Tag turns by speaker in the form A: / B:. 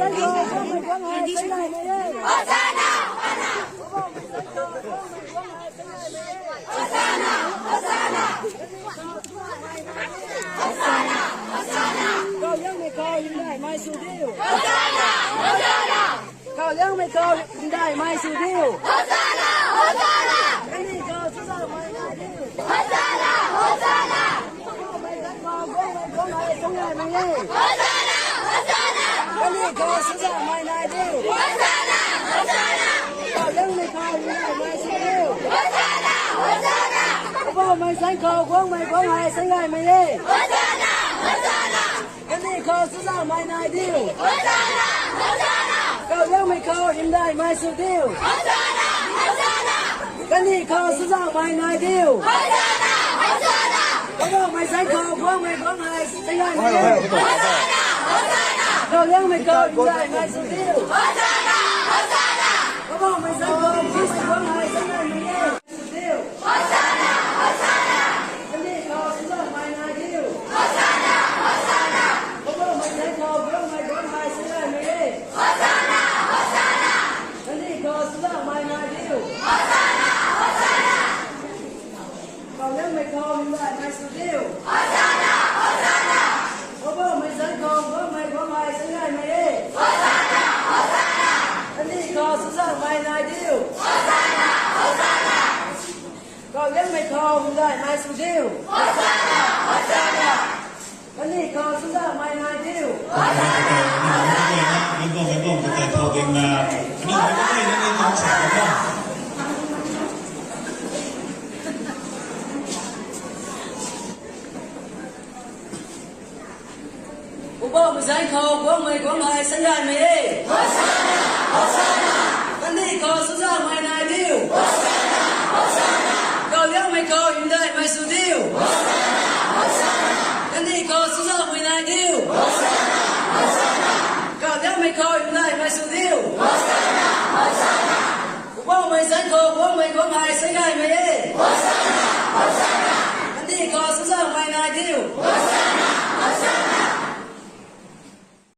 A: dân khâu quăng mày quăng hai sánh lại mày đi.
B: Hosanna, Hosanna, Hosanna, Hosanna, Hosanna.
A: Cầu dân mày cầu hiện đại mai sưu điêu.
B: Hosanna, Hosanna.
A: Cầu dân mày cầu hiện đại mai sưu điêu.
B: Hosanna, Hosanna.
A: Cái này cầu sưu ra mai này điêu.
B: Hosanna, Hosanna.
A: Mày dân cầu quăng hai sánh lại mày đi.
B: Hosanna, Hosanna.
A: Cái này cầu sưu ra mai này điêu.
B: Hosanna, Hosanna.
A: Cầu dân mày cầu hiện đại mai sưu điêu.
B: Hosanna, Hosanna.
A: Bao mày dân cầu quăng hai sánh lại mày đi.
B: Hosanna, Hosanna.
A: Cái này cầu sưu ra mai này điêu.
B: Hosanna, Hosanna.
A: Cầu dân mày cầu hiện đại mai sưu điêu.
B: Hosanna, Hosanna.
A: Cái này cầu sưu ra mai này điêu.
B: Hosanna, Hosanna.
A: Bao mày dân cầu quăng hai sánh lại mày đi.
B: Hosanna, Hosanna.
A: Cầu dân mày cầu hiện đại mai sưu điêu.
B: Hosanna, Hosanna.
A: Bao mày dân cầu quăng hai sánh lại mày đi.
B: Hosanna, Hosanna.
A: Cái này cầu sưu ra mai này điêu.
B: Hosanna, Hosanna.
A: Bao mày dân cầu quăng hai sánh lại mày đi.
B: Hosanna, Hosanna.
A: Cái này cầu sưu ra mai này điêu.
B: Hosanna, Hosanna.
A: Cầu dân mày cầu hiện đại mai sưu điêu.
B: Hosanna, Hosanna.
A: Bao mày dân cầu quăng hai sánh lại mày đi.
B: Hosanna, Hosanna.
A: Cái này cầu sưu ra mai này điêu.
B: Hosanna, Hosanna.
A: Cầu dân mày cầu hiện đại mai sưu điêu.
B: Hosanna, Hosanna.
A: Cái này cầu sưu ra mai này điêu.
C: Mấy con cái thầu tiền mà nhưng mà cái này nó không sạch đúng không?
A: Bao mày dân cầu quăng hai sánh lại mày đi.
B: Hosanna, Hosanna.
A: Cái này cầu sưu ra mai này điêu.
B: Hosanna, Hosanna.
A: Cầu dân mày cầu hiện đại mai sưu điêu.
B: Hosanna, Hosanna.
A: Cái này cầu sưu ra mai này điêu.
B: Hosanna, Hosanna.
A: Cầu dân mày cầu hiện đại mai sưu điêu.
B: Hosanna, Hosanna.
A: Bao mày dân cầu quăng hai sánh lại mày đi.
B: Hosanna, Hosanna.
A: Cái này cầu sưu ra mai này điêu.
B: Hosanna, Hosanna.